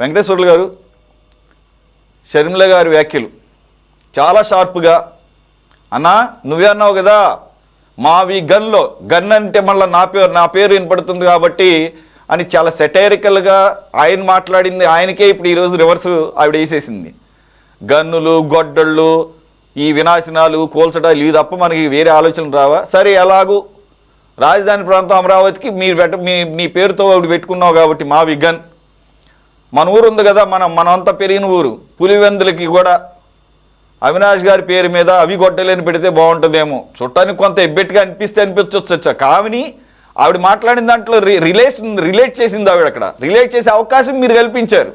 వెంకటేశ్వర్లు గారు, షర్మిల గారి వ్యాఖ్యలు చాలా షార్ప్గా, అన్నా నువ్వే అన్నావు కదా మావి గన్లో గన్ అంటే మళ్ళీ నా పేరు వినపడుతుంది కాబట్టి అని చాలా సెటైరికల్గా ఆయన మాట్లాడింది ఆయనకే ఇప్పుడు ఈరోజు రివర్స్ ఆవిడ వేసేసింది. గన్నులు, గొడ్డళ్ళు, ఈ వినాశనాలు, కోల్చడాలు ఇవి తప్ప మనకి వేరే ఆలోచనలు రావా? సరే, ఎలాగూ రాజధాని ప్రాంతం అమరావతికి నీ పేరుతో ఆవిడ పెట్టుకున్నావు కాబట్టి మావి గన్. మన ఊరు ఉంది కదా, మనంతా పెరిగిన ఊరు పులివెందులకి కూడా అవినాష్ గారి పేరు మీద అవి గొడ్డలేని పెడితే బాగుంటుందేమో, చుట్టానికి కొంత ఎబ్బెట్టుగా అనిపించవచ్చు. కానీ ఆవిడ మాట్లాడిన దాంట్లో రిలేట్ చేసింది ఆవిడ, అక్కడ రిలేట్ చేసే అవకాశం మీరు కల్పించారు.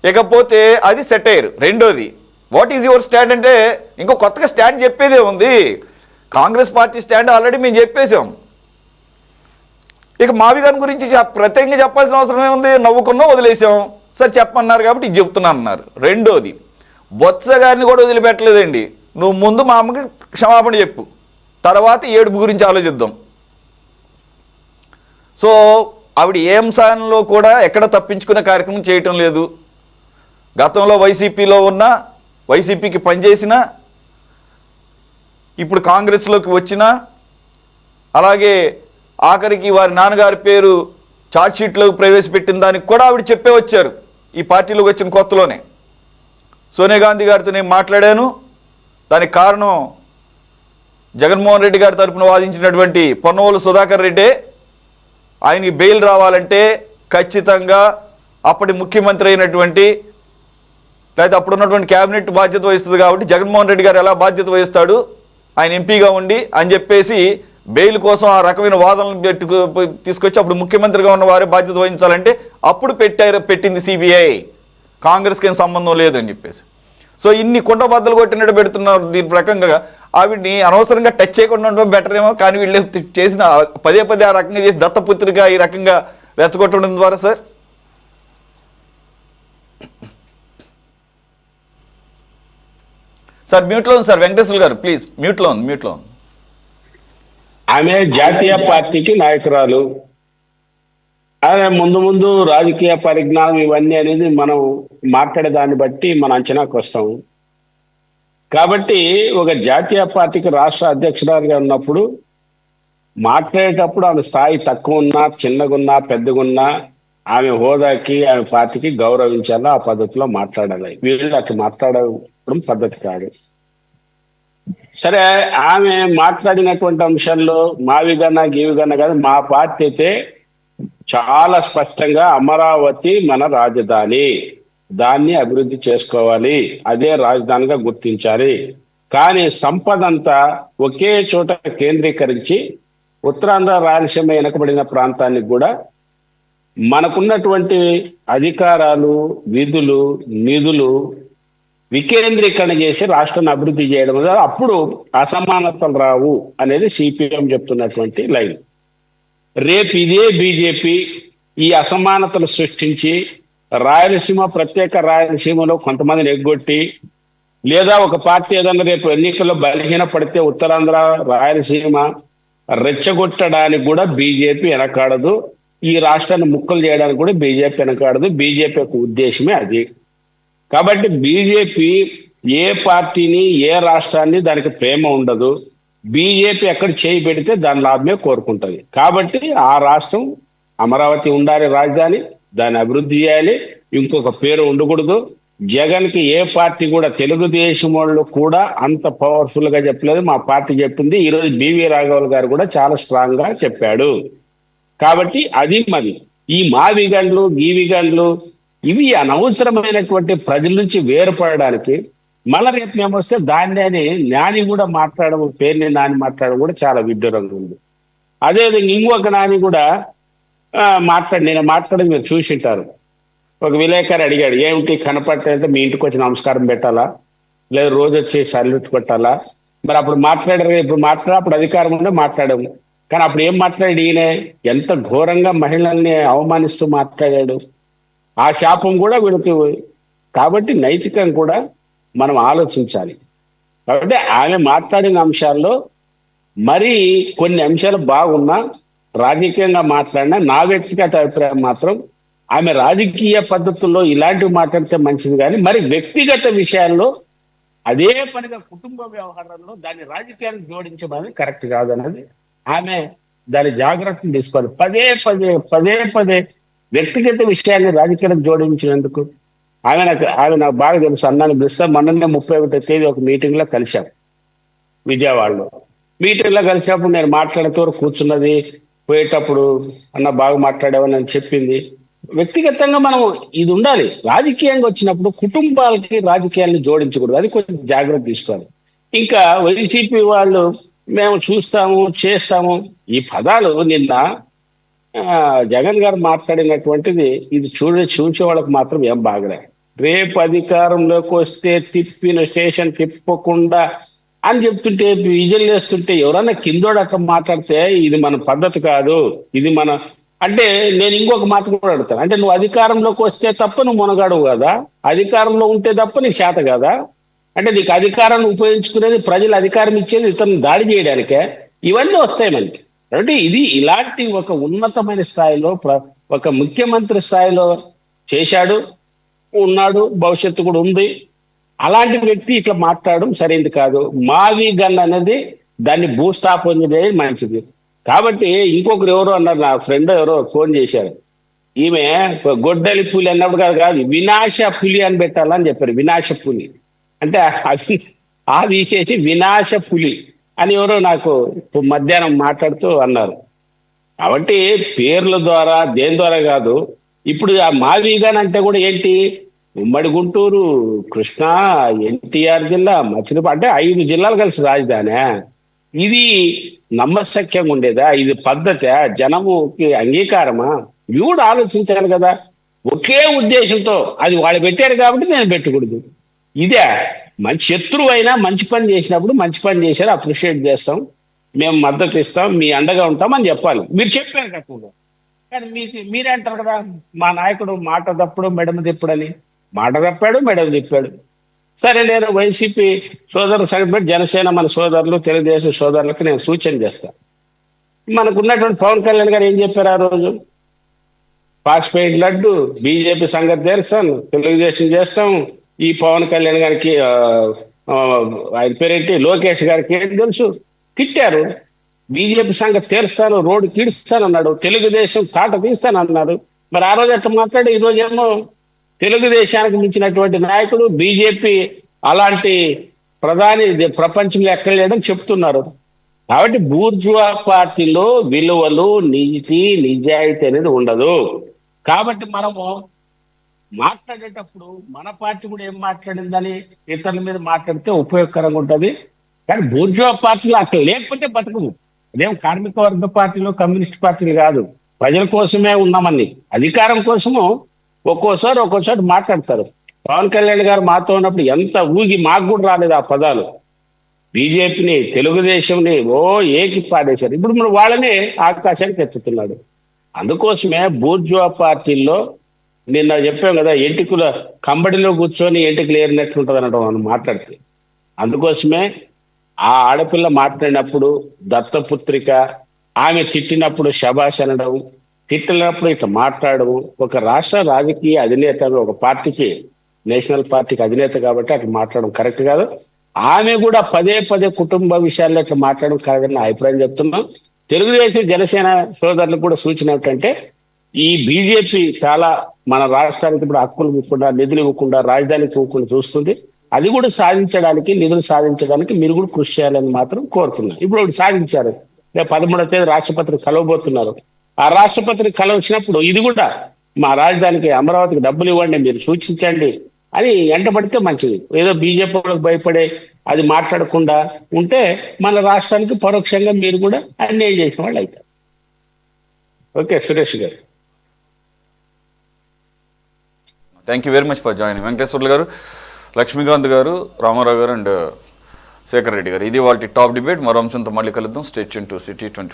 ఇకపోతే అది సెటైర్. రెండోది, వాట్ ఈజ్ యువర్ స్టాండ్ అంటే ఇంకో కొత్తగా స్టాండ్ చెప్పేదే ఉంది. కాంగ్రెస్ పార్టీ స్టాండ్ ఆల్రెడీ మేము చెప్పేసాం. ఇక మావి గారి గురించి ప్రత్యేకంగా చెప్పాల్సిన అవసరం ఏముంది? నవ్వుకున్నా వదిలేసాం, సరే చెప్పన్నారు కాబట్టి ఇది చెప్తున్నాను అన్నారు. రెండోది, బొత్స గారిని కూడా వదిలిపెట్టలేదండి. నువ్వు ముందు మా అమ్మకి క్షమాపణ చెప్పు, తర్వాత ఏడుపు గురించి ఆలోచిద్దాం. సో ఆవిడ ఏ అంశాల్లో కూడా ఎక్కడ తప్పించుకునే కార్యక్రమం చేయటం లేదు. గతంలో వైసీపీలో ఉన్న, వైసీపీకి పనిచేసిన, ఇప్పుడు కాంగ్రెస్లోకి వచ్చిన, అలాగే ఆఖరికి వారి నాన్నగారి పేరు ఛార్జ్షీట్లోకి ప్రవేశపెట్టిన దానికి కూడా ఆవిడ చెప్పే వచ్చారు ఈ పార్టీలోకి వచ్చిన కొత్తలోనే. సోనియా గాంధీ గారితో నేను మాట్లాడాను, దానికి కారణం జగన్మోహన్ రెడ్డి గారి తరపున వాదించినటువంటి పొన్నవోలు సుధాకర్ రెడ్డే. ఆయనకి బెయిల్ రావాలంటే ఖచ్చితంగా అప్పటి ముఖ్యమంత్రి అయినటువంటి, లేదా అప్పుడున్నటువంటి క్యాబినెట్ బాధ్యత వహిస్తుంది కాబట్టి జగన్మోహన్ రెడ్డి గారు ఎలా బాధ్యత వహిస్తాడు ఆయన ఎంపీగా ఉండి అని చెప్పేసి బెయిల్ కోసం ఆ రకమైన వాదనలు తీసుకొచ్చి అప్పుడు ముఖ్యమంత్రిగా ఉన్న వారే బాధ్యత వహించాలంటే అప్పుడు పెట్టింది సిబిఐ, కాంగ్రెస్కి ఏం సంబంధం లేదని చెప్పేసి. సో ఇన్ని కుండ బద్దలు కొట్టినట్టు పెడుతున్నారు. దీని ప్రకంగా ఆవిడ్ని అనవసరంగా టచ్ చేయకుండా ఉండడం బెటర్ ఏమో. కానీ వీళ్ళు చేసిన పదే ఆ రకంగా చేసి దత్తపుత్రిగా ఈ రకంగా రెచ్చగొట్టడం ద్వారా సార్ మ్యూట్లో ఉంది సార్. వెంకటేశ్వర గారు ప్లీజ్ మ్యూట్లో ఉంది. ఆమె జాతీయ పార్టీకి నాయకురాలు. అదే ముందు రాజకీయ పరిజ్ఞానం ఇవన్నీ అనేది మనం మాట్లాడే దాన్ని బట్టి మన అంచనాకు వస్తాము. కాబట్టి ఒక జాతీయ పార్టీకి రాష్ట్ర అధ్యక్షురాలుగా ఉన్నప్పుడు మాట్లాడేటప్పుడు ఆమె స్థాయి తక్కువ ఉన్నా, చిన్నగున్నా, పెద్దగున్నా ఆమె హోదాకి, ఆమె పార్టీకి గౌరవించాలా, ఆ పద్ధతిలో మాట్లాడాలి. వీళ్ళు అట్లా మాట్లాడడం పద్ధతి కాదు. సరే, ఆమె మాట్లాడినటువంటి అంశాల్లో మావిగన్నా గీవిగన్నా కాదు, మా పార్టీ అయితే చాలా స్పష్టంగా అమరావతి మన రాజధాని, దాన్ని అభివృద్ధి చేసుకోవాలి, అదే రాజధానిగా గుర్తించాలి. కానీ సంపద అంతా ఒకే చోట కేంద్రీకరించి ఉత్తరాంధ్ర, రాయలసీమ వెనకబడిన ప్రాంతానికి కూడా మనకున్నటువంటి అధికారాలు, విధులు, నిధులు వికేంద్రీకరణ చేసి రాష్ట్రాన్ని అభివృద్ధి చేయడం, అప్పుడు అసమానతలు రావు అనేది సిపిఎం చెప్తున్నటువంటి లైన్. రేపు ఇదే బీజేపీ ఈ అసమానతలు సృష్టించి రాయలసీమ, ప్రత్యేక రాయలసీమలో కొంతమందిని ఎగ్గొట్టి, లేదా ఒక పార్టీ ఏదన్నా రేపు ఎన్నికల్లో బలహీన పడితే ఉత్తరాంధ్ర, రాయలసీమ రెచ్చగొట్టడానికి కూడా బీజేపీ వెనకాడదు. ఈ రాష్ట్రాన్ని ముక్కలు చేయడానికి కూడా బీజేపీ వెనకాడదు. బీజేపీ యొక్క ఉద్దేశమే అది. కాబట్టి బీజేపీ ఏ పార్టీని, ఏ రాష్ట్రాన్ని దానికి ప్రేమ ఉండదు. బీజేపీ ఎక్కడ చేయి పెడితే దాని లాభమే కోరుకుంటుంది. కాబట్టి ఆ రాష్ట్రం అమరావతి ఉండాలి రాజధాని, దాన్ని అభివృద్ధి చేయాలి, ఇంకొక పేరు ఉండకూడదు. జగన్కి ఏ పార్టీ కూడా, తెలుగుదేశం వాళ్ళు కూడా అంత పవర్ఫుల్ గా చెప్పలేదు, మా పార్టీ చెప్పింది. ఈరోజు బివి రాఘవులు గారు కూడా చాలా స్ట్రాంగ్ గా చెప్పాడు. కాబట్టి అది మరి ఈ మావిగండ్లు, గీవిగండ్లు ఇవి అనవసరమైనటువంటి ప్రజల నుంచి వేరుపడడానికి. మళ్ళీ రేపు మేము వస్తే దాన్ని అని నాని కూడా మాట్లాడడం, పేరుని నాని మాట్లాడడం కూడా చాలా విడ్డూరంగా ఉంది. అదేవిధంగా ఇంకొక నాని కూడా నేను మాట్లాడేది మీరు చూసింటారు. ఒక విలేకరు అడిగాడు, ఏమిటి కనపడితే మీ ఇంటికి వచ్చి నమస్కారం పెట్టాలా, లేదా రోజు వచ్చి సల్యూట్ కొట్టాలా? మరి అప్పుడు మాట్లాడారు, ఇప్పుడు అప్పుడు అధికారం ఉండే మాట్లాడాము. కానీ అప్పుడు ఏం మాట్లాడాడు ఈయన? ఎంత ఘోరంగా మహిళల్ని అవమానిస్తూ మాట్లాడాడు. ఆ శాపం కూడా వీళ్ళకి. కాబట్టి నైతికంగా కూడా మనం ఆలోచించాలి. కాబట్టి ఆమె మాట్లాడిన అంశాల్లో మరి కొన్ని అంశాలు బాగున్నా, రాజకీయంగా మాట్లాడినా, నా వ్యక్తిగత అభిప్రాయం మాత్రం ఆమె రాజకీయ పద్ధతుల్లో ఇలాంటివి మాట్లాడితే మంచిది, కానీ మరి వ్యక్తిగత విషయాల్లో అదే పనిగా కుటుంబ వ్యవహారంలో దాన్ని రాజకీయానికి జోడించడం కరెక్ట్ కాదన్నది ఆమె దాని జాగ్రత్తలు తీసుకోవాలి. పదే పదే వ్యక్తిగత విషయాన్ని రాజకీయాలకు జోడించినందుకు ఆమె నాకు బాగా తెలుసు. అన్నాన్ని పిలుస్తా, మొన్ననే 31వ తేదీ ఒక మీటింగ్ లో కలిశాం విజయవాడలో. మీటింగ్ లో కలిసినప్పుడు నేను మాట్లాడుతూ కూర్చున్నది, పోయేటప్పుడు అన్న బాగా మాట్లాడావని అని చెప్పింది. వ్యక్తిగతంగా మనం ఇది ఉండాలి. రాజకీయంగా వచ్చినప్పుడు కుటుంబాలకి రాజకీయాలను జోడించకూడదు, అది కొంచెం జాగ్రత్త తీసుకోవాలి. ఇంకా వైసీపీ వాళ్ళు మేము చూస్తాము చేస్తాము, ఈ పదాలు నిన్న జగన్ గారు మాట్లాడినటువంటిది ఇది చూసే వాళ్ళకి మాత్రం ఏం బాగలే. రేపు అధికారంలోకి వస్తే తిప్పిన స్టేషన్ తిప్పకుండా అని చెప్తుంటే, విజువల్ చేస్తుంటే ఎవరన్నా కిందోడు అట్లా మాట్లాడితే ఇది మన పద్ధతి కాదు, ఇది మన అంటే నేను ఇంకొక మాట కూడా అడుగుతాను. అంటే నువ్వు అధికారంలోకి వస్తే తప్ప నువ్వు మునగాడువు కదా, అధికారంలో ఉంటే తప్ప నీకు చేత కదా, అంటే నీకు అధికారాన్ని ఉపయోగించుకునేది ప్రజలు అధికారం ఇచ్చేది ఇతరులను దాడి చేయడానికే. ఇవన్నీ వస్తాయి మనకి. కాబట్టి ఇది ఇలాంటి ఒక ఉన్నతమైన స్థాయిలో ఒక ముఖ్యమంత్రి స్థాయిలో చేశాడు, ఉన్నాడు, భవిష్యత్తు కూడా ఉంది. అలాంటి వ్యక్తి ఇట్లా మాట్లాడడం సరైనది కాదు. మావి గన్ అనేది దాన్ని భూస్థాపన చేయడం మంచిది. కాబట్టి ఇంకొకరు ఎవరో అన్నారు, నా ఫ్రెండ్ ఎవరో ఫోన్ చేశారు, ఈమె గొడ్డలి పులి అన్నప్పుడు కాదు వినాశ పులి అని పెట్టాలని చెప్పారు. వినాశ పులి అంటే అది తీసేసి వినాశ పులి అని ఎవరో నాకు మధ్యాహ్నం మాట్లాడుతూ అన్నారు. కాబట్టి పేర్ల ద్వారా దేని ద్వారా కాదు. ఇప్పుడు ఆ మావిగాన్ అంటే కూడా ఏంటి, ఉమ్మడి గుంటూరు, కృష్ణా, ఎన్టీఆర్ జిల్లా, మచిలీపట్నం అంటే 5 జిల్లాలు కలిసి రాజధాని. ఇది నమ్మశక్యంగా ఉండేదా? ఇది పద్ధతి? జనముకి అంగీకారమా? ఇవి కూడా ఆలోచించాలి కదా. ఒకే ఉద్దేశంతో అది వాళ్ళు పెట్టారు కాబట్టి నేను పెట్టకూడదు, ఇదే. మంచి శత్రువు అయినా మంచి పని చేసినప్పుడు మంచి పని చేశారు అప్రిషియేట్ చేస్తాం, మేము మద్దతు ఇస్తాం, మీ అండగా ఉంటాం అని చెప్పాలి. మీరు చెప్పారు కదా, కానీ మీరే అంటారు కదా మా నాయకుడు మాట తప్పుడు మెడమ తిప్పుడని. మాట తప్పాడు, మెడమ తిప్పాడు. సరే, నేను వైసీపీ సోదరుల సంగతి జనసేన మన సోదరులు, తెలుగుదేశం సోదరులకు నేను సూచన చేస్తాను. మనకు ఉన్నటువంటి పవన్ కళ్యాణ్ గారు ఏం చెప్పారు ఆ రోజు? ఫాస్ఫేట్ లడ్డు, బీజేపీ సంగతి తెలుస్తాను, తెలుగుదేశం చేస్తాం, ఈ పవన్ కళ్యాణ్ గారికి ఆయన పేరేంటి లోకేష్ గారికి ఏం తెలుసు, తిట్టారు. బీజేపీ సంగతి తీరుస్తాను, రోడ్డు కీడుస్తాను అన్నాడు, తెలుగుదేశం తాట తీస్తాను అన్నాడు. మరి ఆ రోజు అట్లా మాట్లాడి ఈ రోజేమో తెలుగుదేశానికి మించినటువంటి నాయకుడు, బీజేపీ అలాంటి ప్రధాని ప్రపంచంలో ఎక్కడ లేదని చెప్తున్నారు. కాబట్టి బూర్జువా పార్టీలో విలువలు, నీతి, నిజాయితీ అనేది ఉండదు. కాబట్టి మనము మాట్లాడేటప్పుడు మన పార్టీ కూడా ఏం మాట్లాడిందని ఇతరుల మీద మాట్లాడితే ఉపయోగకరంగా ఉంటుంది. కానీ బూర్జువా పార్టీలో అట్లా లేకపోతే బతకము. అదేం కార్మిక వర్గ పార్టీలు, కమ్యూనిస్ట్ పార్టీలు కాదు. ప్రజల కోసమే ఉన్నామని, అధికారం కోసము ఒక్కోసారి మాట్లాడతారు. పవన్ కళ్యాణ్ గారు మాతో ఉన్నప్పుడు ఎంత ఊగి మాకు కూడా రాలేదు ఆ పదాలు. బీజేపీని, తెలుగుదేశంని ఏకి పాడేశారు. ఇప్పుడు మనం వాళ్ళని ఆకాశానికి ఎత్తుతున్నాడు. అందుకోసమే బూర్జువా పార్టీల్లో నిన్న చెప్పాం కదా, ఎంటికల కంబడిలో కూర్చొని ఎంటికలు ఏరినట్లుంటుంది అనడం మనం మాట్లాడితే. అందుకోసమే ఆ ఆడపిల్ల మాట్లాడినప్పుడు దత్తపుత్రిక, ఆమె తిట్టినప్పుడు శబాష్ అనడం, తిట్టినప్పుడు ఇట్లా మాట్లాడడం, ఒక రాష్ట్ర రాజకీయ అధినేత, ఒక పార్టీకి, నేషనల్ పార్టీకి అధినేత కాబట్టి అట్లా మాట్లాడడం కరెక్ట్ కాదు. ఆమె కూడా పదే కుటుంబ విషయాల్లో ఇట్లా మాట్లాడడం కాదని నా అభిప్రాయం చెప్తున్నాం. తెలుగుదేశం, జనసేన సోదరులకు కూడా సూచన ఏమిటంటే, ఈ బీజేపీ చాలా మన రాష్ట్రానికి ఇప్పుడు హక్కులు ఇవ్వకుండా, నిధులు ఇవ్వకుండా, రాజధానికి ఇవ్వకుండా చూస్తుంది. అది కూడా సాధించడానికి, నిధులు సాధించడానికి మీరు కూడా కృషి చేయాలని మాత్రం కోరుతున్నాను. ఇప్పుడు ఒకటి సాధించారు, 13వ తేదీ రాష్ట్రపతిని కలవబోతున్నారు. ఆ రాష్ట్రపతిని కలవచ్చినప్పుడు ఇది కూడా మా రాజధానికి, అమరావతికి డబ్బులు ఇవ్వండి, మీరు సూచించండి అని ఎంటబడితే మంచిది. ఏదో బీజేపీ వాళ్ళకి భయపడే అది మాట్లాడకుండా ఉంటే మన రాష్ట్రానికి పరోక్షంగా మీరు కూడా అన్యాయం చేసిన వాళ్ళు అవుతారు. ఓకే, సురేష్ గారు. Thank you very much for joining. Venkateswarlu గారు, లక్ష్మీకాంత్ గారు, రామారావు గారు అండ్ శేఖర్ రెడ్డి గారు. ఇది వాళ్ళ టాప్ డిబేట్. మరో అంశంతో మళ్ళీ కలుద్దాం. Stay tune to city 24.